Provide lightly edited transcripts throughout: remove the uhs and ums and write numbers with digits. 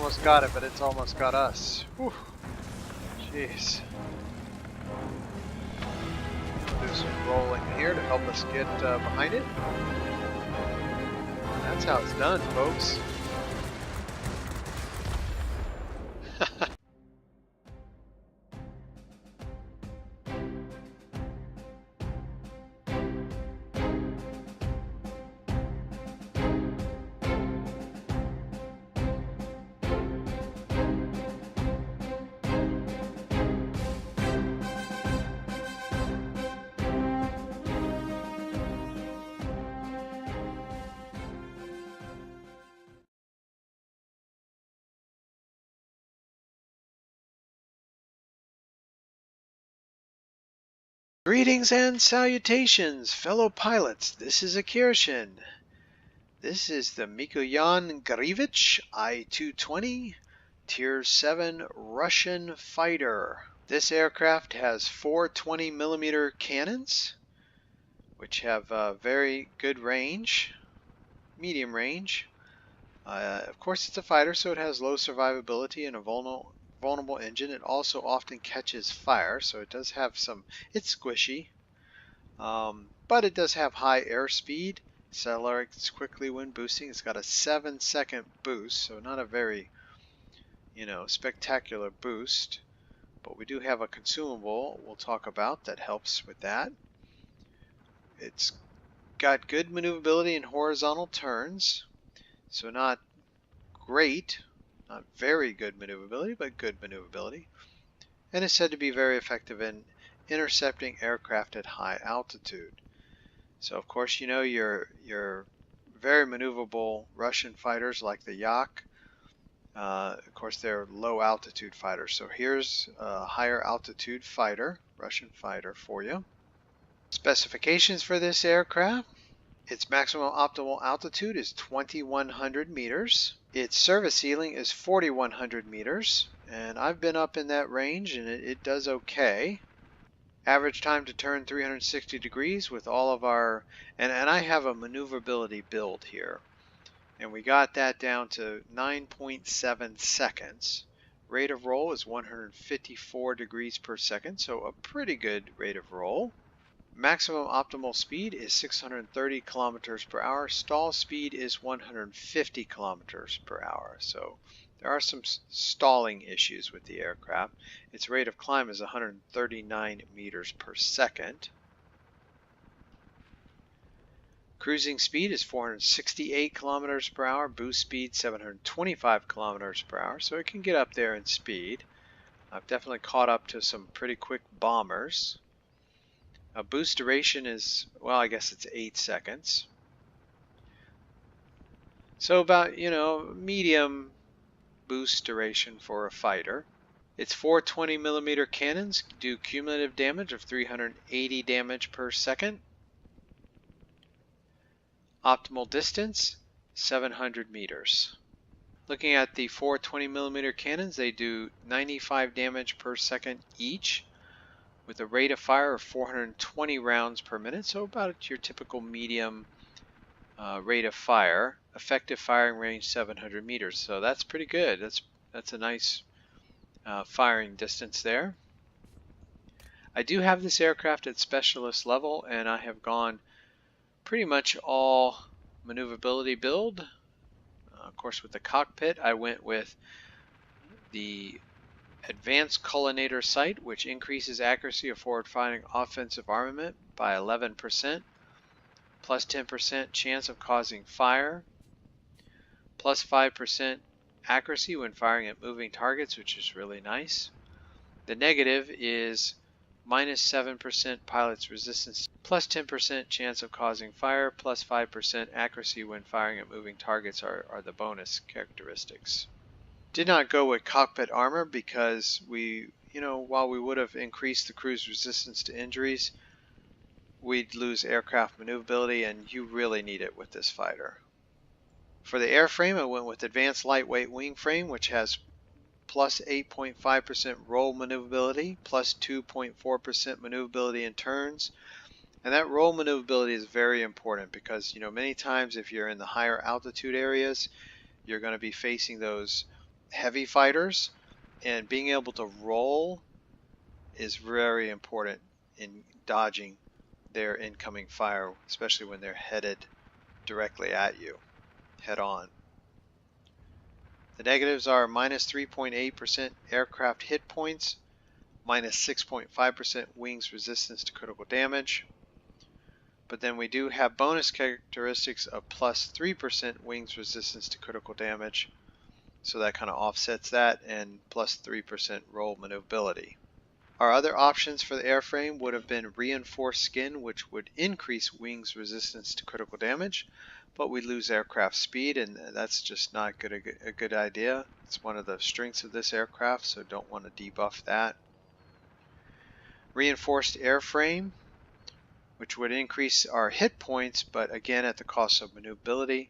almost got it, but it's almost got us. Whew. Jeez. Do some rolling here to help us get behind it. That's how it's done, folks. Greetings and salutations, fellow pilots. This is Akirishin. This is the Mikoyan Gurevich I-220 Tier 7 Russian fighter. This aircraft has 4 20mm cannons, which have very good range, medium range. Of course, it's a fighter, so it has low survivability and a vulnerable engine. It also often catches fire, so it does have some, it's squishy, but it does have high airspeed, accelerates quickly when boosting. It's got a 7-second boost, so not a very, spectacular boost, but we do have a consumable we'll talk about that helps with that. It's got good maneuverability in horizontal turns, so not great, not very good maneuverability, but good maneuverability, and is said to be very effective in intercepting aircraft at high altitude. So of course, your very maneuverable Russian fighters like the Yak, of course they're low altitude fighters. So here's a higher altitude fighter, Russian fighter for you. Specifications for this aircraft: its maximum optimal altitude is 2,100 meters. Its service ceiling is 4,100 meters, and I've been up in that range and it does okay. Average time to turn 360 degrees with all of our, and I have a maneuverability build here, and we got that down to 9.7 seconds. Rate of roll is 154 degrees per second, so a pretty good rate of roll. Maximum optimal speed is 630 kilometers per hour. Stall speed is 150 kilometers per hour. So there are some stalling issues with the aircraft. Its rate of climb is 139 meters per second. Cruising speed is 468 kilometers per hour. Boost speed 725 kilometers per hour. So it can get up there in speed. I've definitely caught up to some pretty quick bombers. Boost duration is, well, I guess it's 8 seconds. So about, medium boost duration for a fighter. Its 4 20mm cannons do cumulative damage of 380 damage per second. Optimal distance, 700 meters. Looking at the 4 20mm cannons, they do 95 damage per second each, with a rate of fire of 420 rounds per minute, so about your typical medium rate of fire. Effective firing range 700 meters, so that's pretty good. That's a nice firing distance there. I do have this aircraft at specialist level, and I have gone pretty much all maneuverability build. Of course, with the cockpit, I went with the Advanced Collimator Sight, which increases accuracy of forward-firing offensive armament by 11%, plus 10% chance of causing fire, plus 5% accuracy when firing at moving targets, which is really nice. The negative is minus 7% pilot's resistance, plus 10% chance of causing fire, plus 5% accuracy when firing at moving targets are the bonus characteristics. Did not go with cockpit armor because while we would have increased the crew's resistance to injuries, we'd lose aircraft maneuverability, and you really need it with this fighter. For the airframe, I went with advanced lightweight wing frame, which has plus 8.5% roll maneuverability, plus 2.4% maneuverability in turns. And that roll maneuverability is very important because, many times if you're in the higher altitude areas, you're going to be facing those heavy fighters, and being able to roll is very important in dodging their incoming fire, especially when they're headed directly at you, head on. The negatives are minus 3.8% aircraft hit points, minus 6.5% wings resistance to critical damage. But then we do have bonus characteristics of plus 3% wings resistance to critical damage, so that kind of offsets that, and plus 3% roll maneuverability. Our other options for the airframe would have been reinforced skin, which would increase wings resistance to critical damage, but we lose aircraft speed, and that's just not a good idea. It's one of the strengths of this aircraft, so don't want to debuff that. Reinforced airframe, which would increase our hit points, but again at the cost of maneuverability.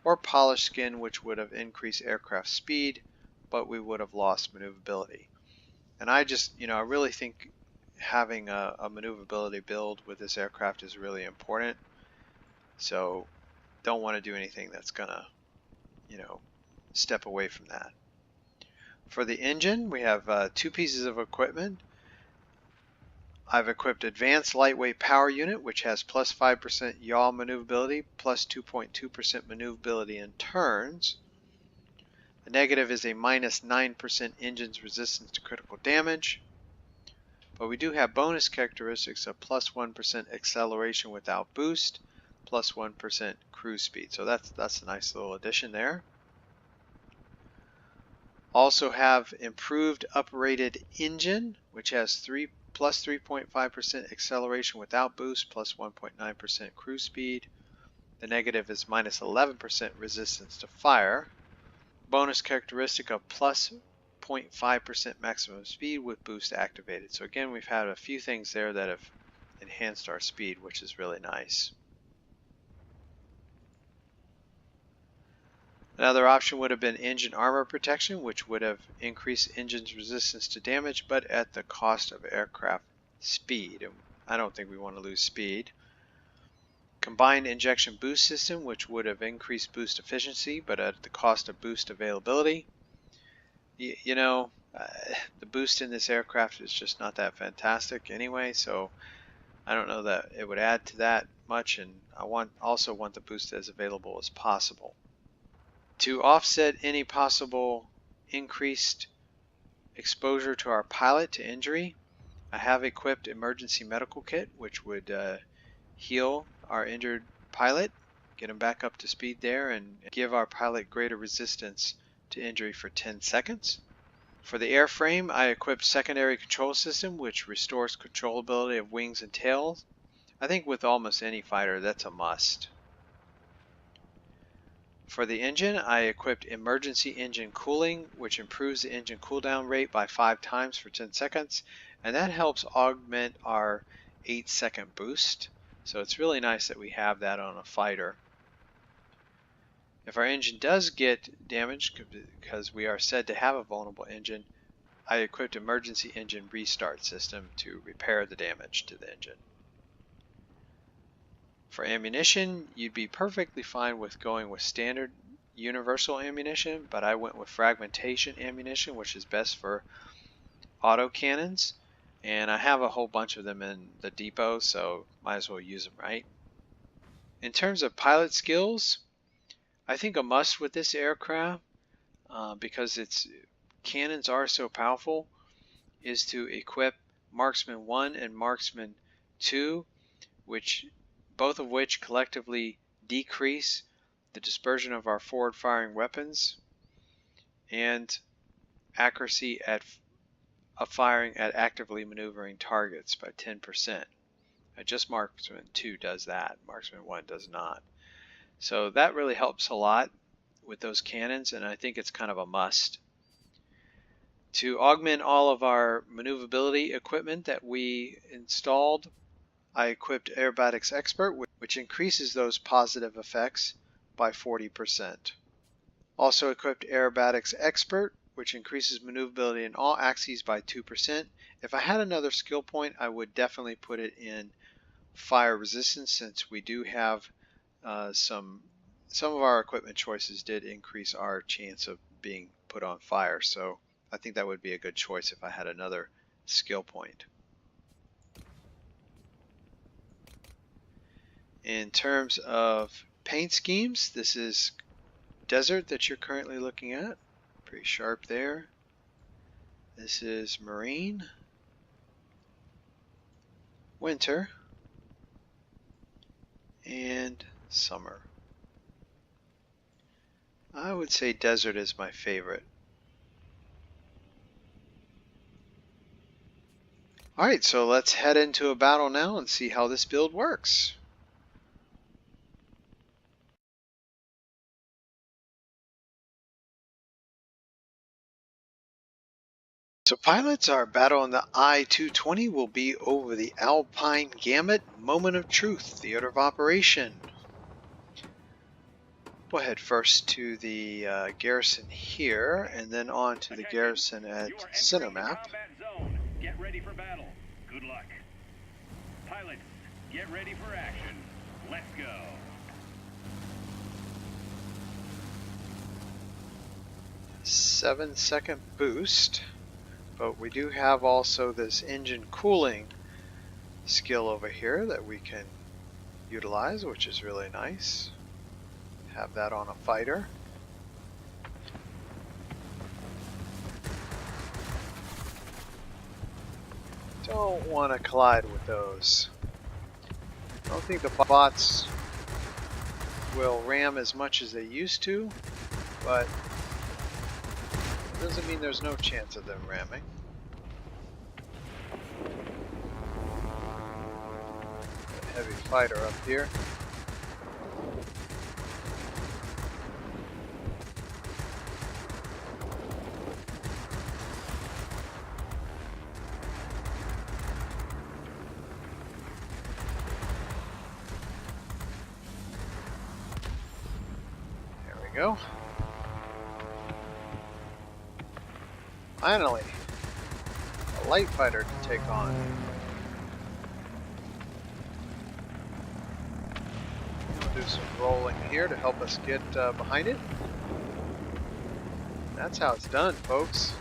Or polished skin, which would have increased aircraft speed, but we would have lost maneuverability. And I just, I really think having a maneuverability build with this aircraft is really important. So don't want to do anything that's gonna, step away from that. For the engine, we have two pieces of equipment. I've equipped Advanced Lightweight Power Unit, which has plus 5% yaw maneuverability, plus 2.2% maneuverability in turns. The negative is a minus 9% engine's resistance to critical damage. But we do have bonus characteristics of plus 1% acceleration without boost, plus 1% cruise speed. So that's a nice little addition there. Also have improved uprated engine, which has plus 3.5% acceleration without boost, plus 1.9% cruise speed. The negative is minus 11% resistance to fire. Bonus characteristic of plus 0.5% maximum speed with boost activated. So again, we've had a few things there that have enhanced our speed, which is really nice. Another option would have been engine armor protection, which would have increased engine's resistance to damage, but at the cost of aircraft speed. And I don't think we want to lose speed. Combined injection boost system, which would have increased boost efficiency, but at the cost of boost availability. The boost in this aircraft is just not that fantastic anyway, so I don't know that it would add to that much, and I also want the boost as available as possible. To offset any possible increased exposure to our pilot to injury, I have equipped emergency medical kit, which would heal our injured pilot, get him back up to speed there, and give our pilot greater resistance to injury for 10 seconds. For the airframe, I equipped secondary control system, which restores controllability of wings and tails. I think with almost any fighter, that's a must. For the engine, I equipped emergency engine cooling, which improves the engine cooldown rate by 5 times for 10 seconds, and that helps augment our 8-second boost. So it's really nice that we have that on a fighter. If our engine does get damaged, because we are said to have a vulnerable engine, I equipped emergency engine restart system to repair the damage to the engine. For ammunition, you'd be perfectly fine with going with standard universal ammunition, but I went with fragmentation ammunition, which is best for autocannons, and I have a whole bunch of them in the depot, so might as well use them, right? In terms of pilot skills, I think a must with this aircraft, because its cannons are so powerful, is to equip Marksman 1 and Marksman 2, both of which collectively decrease the dispersion of our forward firing weapons and accuracy of firing at actively maneuvering targets by 10%. Just Marksman 2 does that, Marksman 1 does not. So that really helps a lot with those cannons, and I think it's kind of a must. To augment all of our maneuverability equipment that we installed, I equipped Aerobatics Expert, which increases those positive effects by 40%. Also equipped Aerobatics Expert, which increases maneuverability in all axes by 2%. If I had another skill point, I would definitely put it in fire resistance, since we do have some of our equipment choices did increase our chance of being put on fire. So I think that would be a good choice if I had another skill point. In terms of paint schemes, this is desert that you're currently looking at. Pretty sharp there. This is marine, winter, and summer. I would say desert is my favorite. Alright, so let's head into a battle now and see how this build works. So pilots, our battle on the I-220 will be over the Alpine Gamut, Moment of Truth, Theater of Operation. We'll head first to the garrison here, and then on to the garrison at Cinemap. Get ready for battle. Good luck. Pilots, get ready for action. Let's go. Seven-second boost, but we do have also this engine cooling skill over here that we can utilize, which is really nice. Have that on a fighter. Don't want to collide with those. I don't think the bots will ram as much as they used to, but it doesn't mean there's no chance of them ramming. A heavy fighter up here. Go. Finally, a light fighter to take on. We'll do some rolling here to help us get behind it. That's how it's done, folks.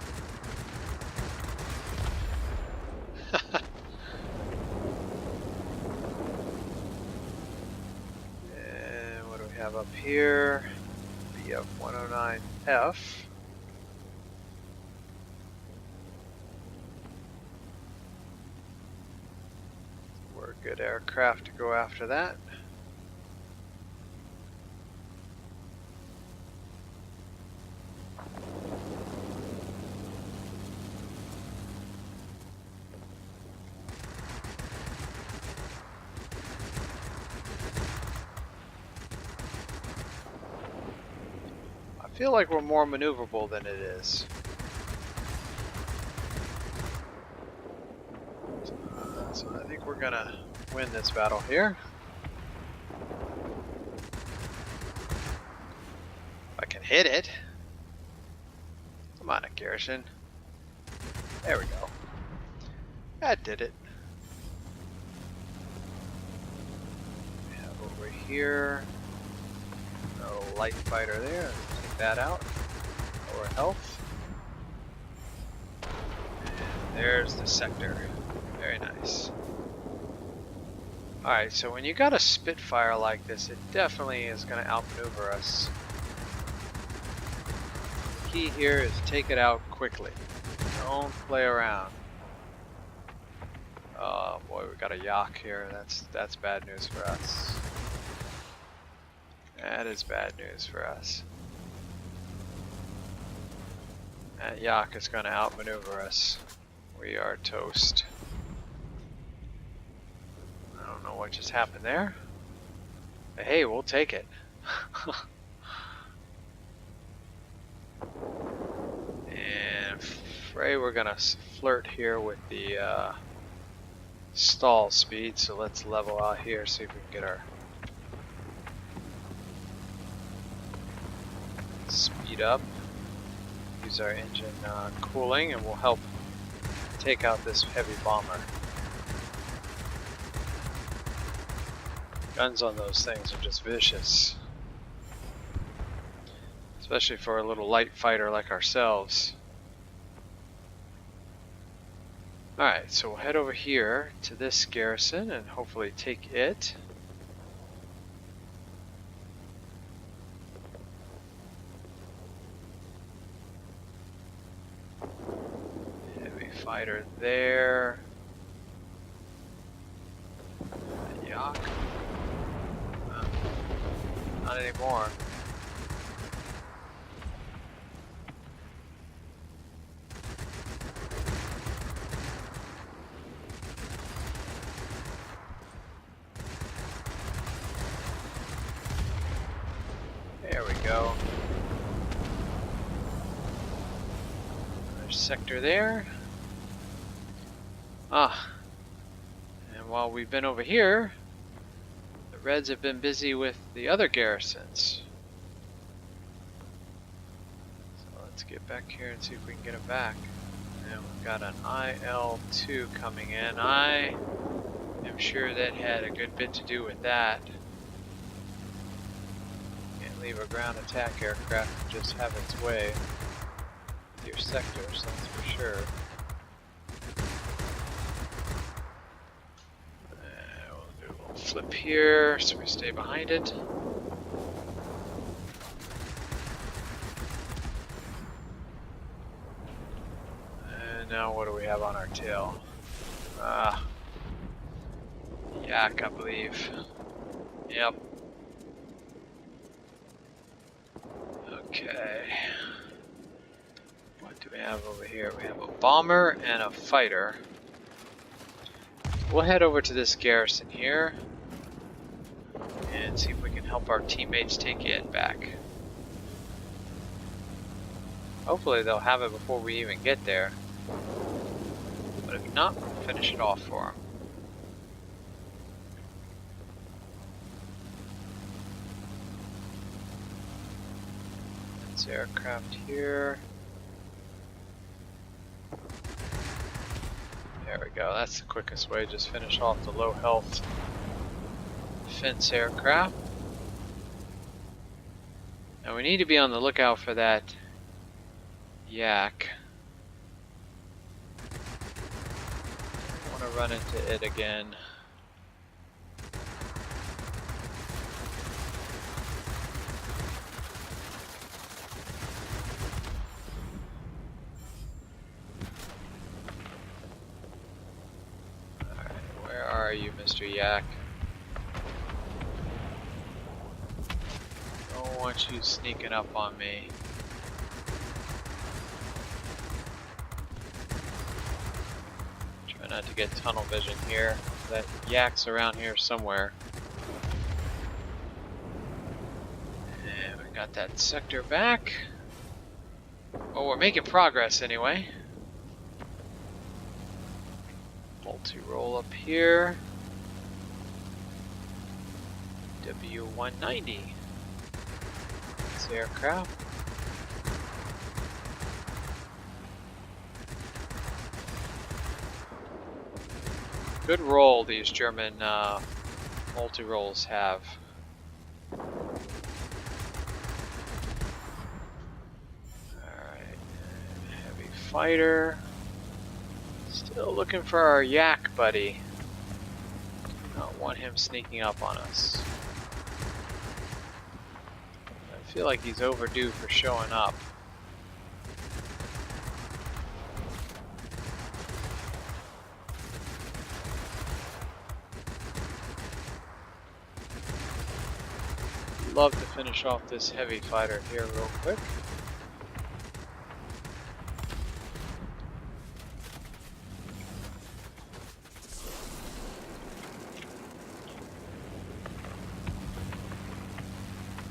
And what do we have up here? VII-109F. We're a good aircraft to go after that. I feel like we're more maneuverable than it is. So I think we're gonna win this battle here. If I can hit it. Come on, Akirishin. There we go. That did it. We have over here a light fighter there. That out. Lower health. And there's the sector. Very nice. Alright, so when you got a Spitfire like this, it definitely is going to outmaneuver us. The key here is take it out quickly. Don't play around. Oh boy, we got a Yak here. That's bad news for us. That is bad news for us. That Yak is going to outmaneuver us. We are toast. I don't know what just happened there. But hey, we'll take it. And afraid we're going to flirt here with the stall speed. So let's level out here, see if we can get our speed up. Use our engine cooling, and we'll help take out this heavy bomber. Guns on those things are just vicious. So especially for a little light fighter like ourselves. Alright, so we'll head over here to this garrison and hopefully take it. Heavy fighter there. Yak. Not anymore. There we go. Another sector there. Ah. And while we've been over here, the Reds have been busy with the other garrisons. So let's get back here and see if we can get them back. And we've got an IL-2 coming in. I am sure that had a good bit to do with that. Can't leave a ground attack aircraft just have its way with your sectors, that's for sure. We'll flip here so we stay behind it. And now what do we have on our tail? Yak, I believe. Yep. Okay. What do we have over here? We have a bomber and a fighter. We'll head over to this garrison here and see if we can help our teammates take it back. Hopefully they'll have it before we even get there. But if not, we'll finish it off for them. That's aircraft here. There we go, that's the quickest way, just finish off the low health defense aircraft. Now we need to be on the lookout for that Yak. I want to run into it again. Are you, Mr. Yak? Don't want you sneaking up on me. Try not to get tunnel vision here. That Yak's around here somewhere. And we got that sector back. Oh, we're making progress anyway. Multi-roll up here. W-190. This aircraft. Good roll these German multi-rolls have. Alright, heavy fighter. Still looking for our Yak buddy. Don't want him sneaking up on us. I feel like he's overdue for showing up. Love to finish off this heavy fighter here real quick.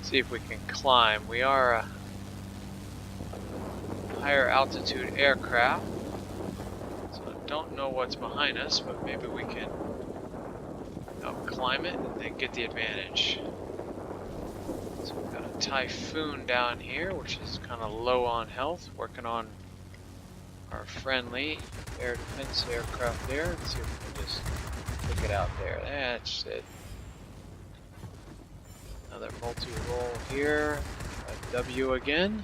See if we can climb. We are a higher altitude aircraft, so I don't know what's behind us, but maybe we can climb it and then get the advantage. So we've got a Typhoon down here, which is kind of low on health, working on our friendly air defense aircraft there. Let's see if we can just pick it out there. That's it. Another multi-roll here. W again.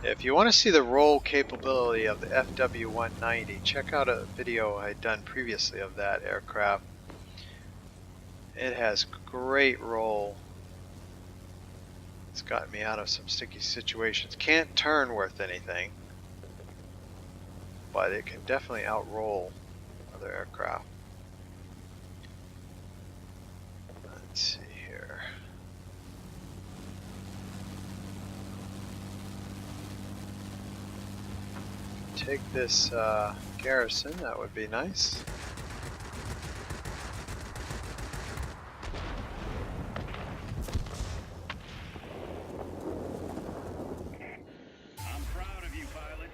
If you want to see the roll capability of the FW-190, check out a video I'd done previously of that aircraft. It has great roll. It's gotten me out of some sticky situations. Can't turn worth anything, but it can definitely outroll other aircraft. Let's see here. Take this garrison, that would be nice. I'm proud of you, pilots.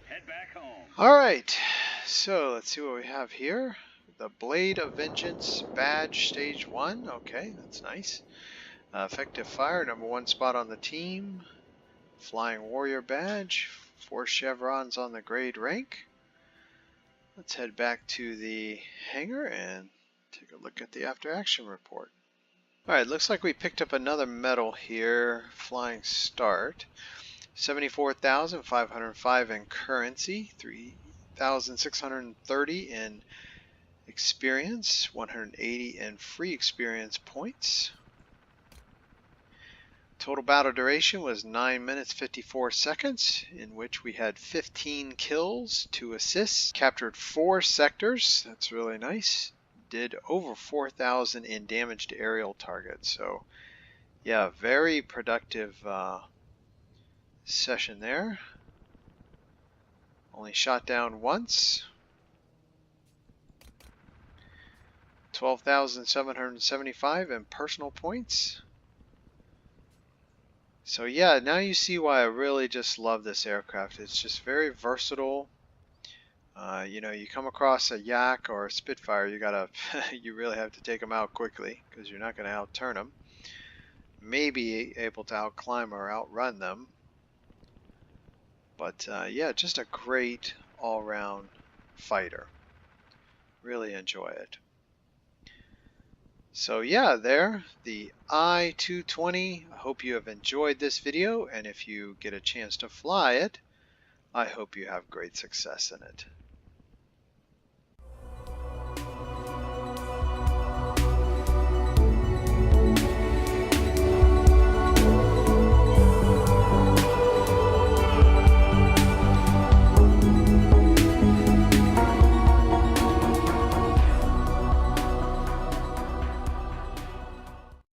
Head back home. Alright, so let's see what we have here. The Blade of Vengeance badge, stage 1. Okay, that's nice. Effective fire, #1 spot on the team. Flying Warrior badge, 4 chevrons on the grade rank. Let's head back to the hangar and take a look at the after action report. Alright, looks like we picked up another medal here. Flying Start. 74,505 in currency, 3,630 in experience, 180 in free experience points. Total battle duration was 9 minutes 54 seconds, in which we had 15 kills, 2 assists, captured 4 sectors, that's really nice, did over 4,000 in damage to aerial targets. So yeah, very productive session there. Only shot down once. 12,775 in personal points. So yeah, now you see why I really just love this aircraft. It's just very versatile. You know, you come across a Yak or a Spitfire, you really have to take them out quickly because you're not going to outturn them. Maybe able to outclimb or outrun them. But yeah, just a great all-round fighter. Really enjoy it. So yeah, there, the I-220. I hope you have enjoyed this video, and if you get a chance to fly it, I hope you have great success in it.